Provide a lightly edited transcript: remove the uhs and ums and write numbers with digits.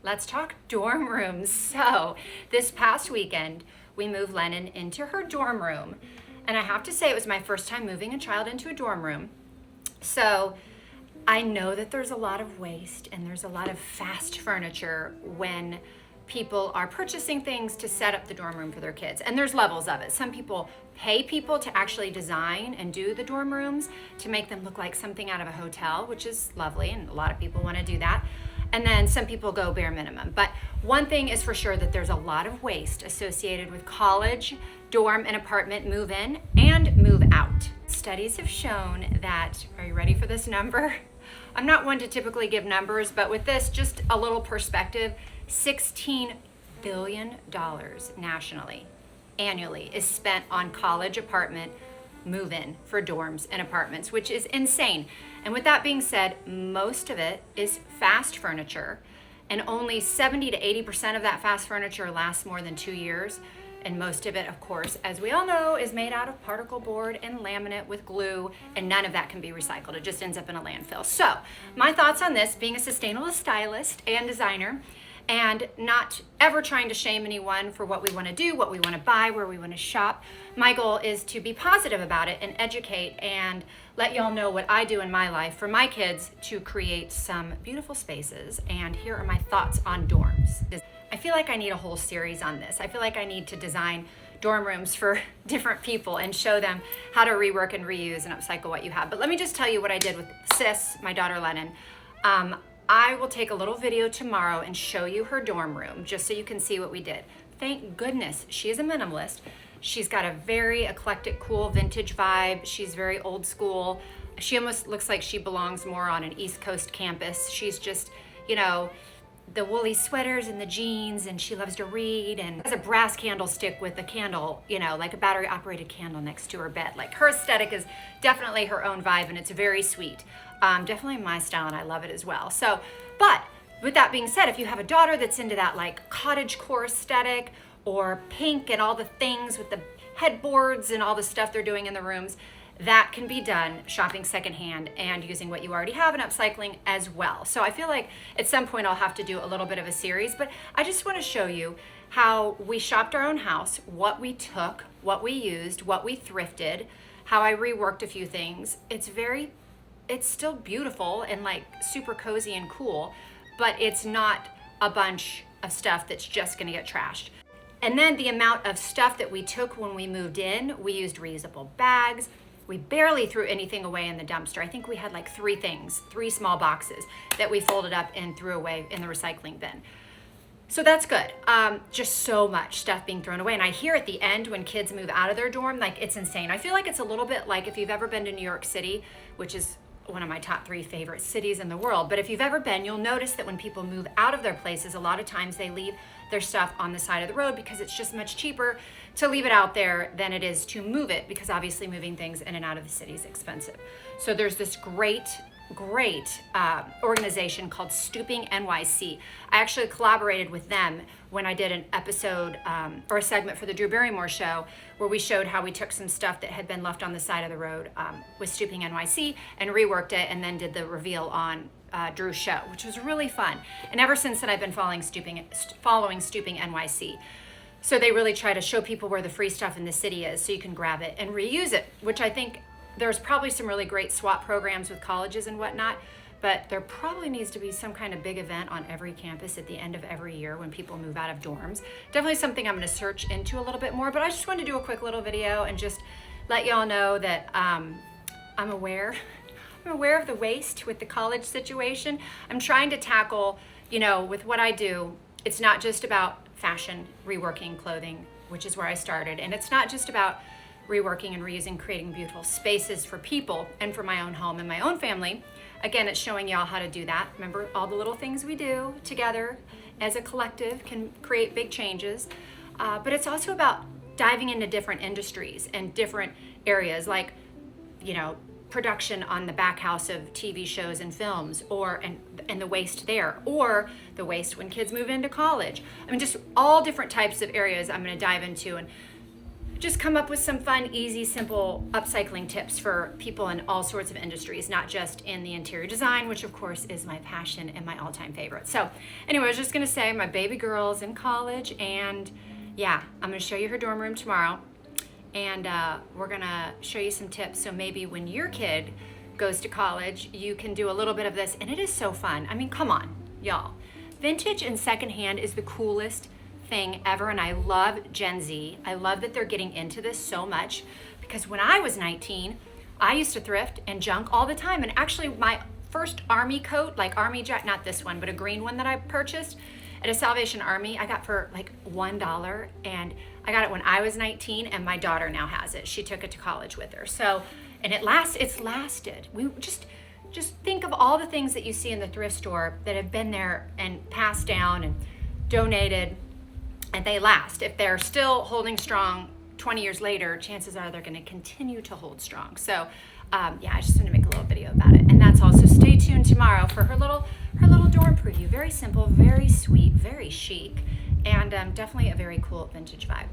Let's talk dorm rooms. So, this past weekend, we moved Lennon into her dorm room. And I have to say, it was my first time moving a child into a dorm room. So, I know that there's a lot of waste and there's a lot of fast furniture when people are purchasing things to set up the dorm room for their kids. And there's levels of it. Some people pay people to actually design and do the dorm rooms to make them look like something out of a hotel, which is lovely, and a lot of people want to do that. And then some people go bare minimum. But one thing is for sure, that there's a lot of waste associated with college, dorm, and apartment move in and move out. Studies have shown that, are you ready for this number? I'm not one to typically give numbers, but with this, just a little perspective, $16 billion nationally, annually, is spent on college apartment move-in for dorms and apartments, which is insane. And with that being said, most of it is fast furniture, and only 70 to 80% of that fast furniture lasts more than 2 years. And most of it, of course, as we all know, is made out of particle board and laminate with glue, and none of that can be recycled. It just ends up in a landfill. So my thoughts on this, being a sustainable stylist and designer, and not ever trying to shame anyone for what we want to do, what we want to buy, where we want to shop. My goal is to be positive about it and educate and let y'all know what I do in my life for my kids to create some beautiful spaces. And here are my thoughts on dorms. I feel like I need a whole series on this. I feel like I need to design dorm rooms for different people and show them how to rework and reuse and upcycle what you have. But let me just tell you what I did with Sis, my daughter Lennon. I will take a little video tomorrow and show you her dorm room just so you can see what we did. Thank goodness she is a minimalist. She's got a very eclectic, cool, vintage vibe. She's very old school. She almost looks like she belongs more on an East Coast campus. She's just, you know, the woolly sweaters and the jeans, and she loves to read, and has a brass candlestick with a candle, you know, like a battery operated candle next to her bed. Like, her aesthetic is definitely her own vibe, and it's very sweet. Definitely my style, and I love it as well. So, but with that being said, if you have a daughter that's into that like cottagecore aesthetic, or pink and all the things with the headboards and all the stuff they're doing in the rooms, that can be done shopping secondhand and using what you already have and upcycling as well. So I feel like at some point I'll have to do a little bit of a series, but I just want to show you how we shopped our own house, what we took, what we used, what we thrifted, how I reworked a few things. It's still beautiful and like super cozy and cool, but it's not a bunch of stuff that's just going to get trashed. And then the amount of stuff that we took when we moved in, we used reusable bags. We barely threw anything away in the dumpster. I think we had like 3 things, 3 small boxes that we folded up and threw away in the recycling bin. So that's good. Just so much stuff being thrown away. And I hear at the end when kids move out of their dorm, like, it's insane. I feel like it's a little bit like if you've ever been to New York City, which is one of my top 3 favorite cities in the world. But if you've ever been, you'll notice that when people move out of their places, a lot of times they leave their stuff on the side of the road because it's just much cheaper to leave it out there than it is to move it, because obviously moving things in and out of the city is expensive. So there's this great organization called Stooping NYC. I actually collaborated with them when I did an episode or a segment for the Drew Barrymore show, where we showed how we took some stuff that had been left on the side of the road with Stooping NYC and reworked it, and then did the reveal on Drew's show, which was really fun. And ever since then, I've been following Stooping NYC. So they really try to show people where the free stuff in the city is so you can grab it and reuse it, which I think there's probably some really great swap programs with colleges and whatnot, but there probably needs to be some kind of big event on every campus at the end of every year when people move out of dorms. Definitely something I'm going to search into a little bit more, but I just wanted to do a quick little video and just let y'all know that I'm aware. I'm aware of the waste with the college situation. I'm trying to tackle, you know, with what I do, it's not just about fashion, reworking clothing, which is where I started, and it's not just about reworking and reusing, creating beautiful spaces for people and for my own home and my own family. Again, it's showing y'all how to do that. Remember, all the little things we do together as a collective can create big changes. But it's also about diving into different industries and different areas, like, you know, production on the back house of TV shows and films, and the waste there, or the waste when kids move into college. I mean, just all different types of areas I'm going to dive into and just come up with some fun, easy, simple upcycling tips for people in all sorts of industries, not just in the interior design, which of course is my passion and my all-time favorite. So anyway, I was just gonna say my baby girl's in college, and yeah, I'm gonna show you her dorm room tomorrow, and we're gonna show you some tips so maybe when your kid goes to college, you can do a little bit of this, and it is so fun. I mean, come on, y'all. Vintage and secondhand is the coolest thing ever, and I love Gen Z. I love that they're getting into this so much, because when I was 19, I used to thrift and junk all the time. And actually my first army coat, like army jacket, not this one, but a green one that I purchased at a Salvation Army, I got for like $1, and I got it when I was 19, and my daughter now has it. She took it to college with her. So, and it's lasted. We just think of all the things that you see in the thrift store that have been there and passed down and donated, and they last. If they're still holding strong 20 years later, chances are they're going to continue to hold strong. So yeah, I just want to make a little video about it. And that's all. So stay tuned tomorrow for her little dorm preview. Very simple, very sweet, very chic, and definitely a very cool vintage vibe.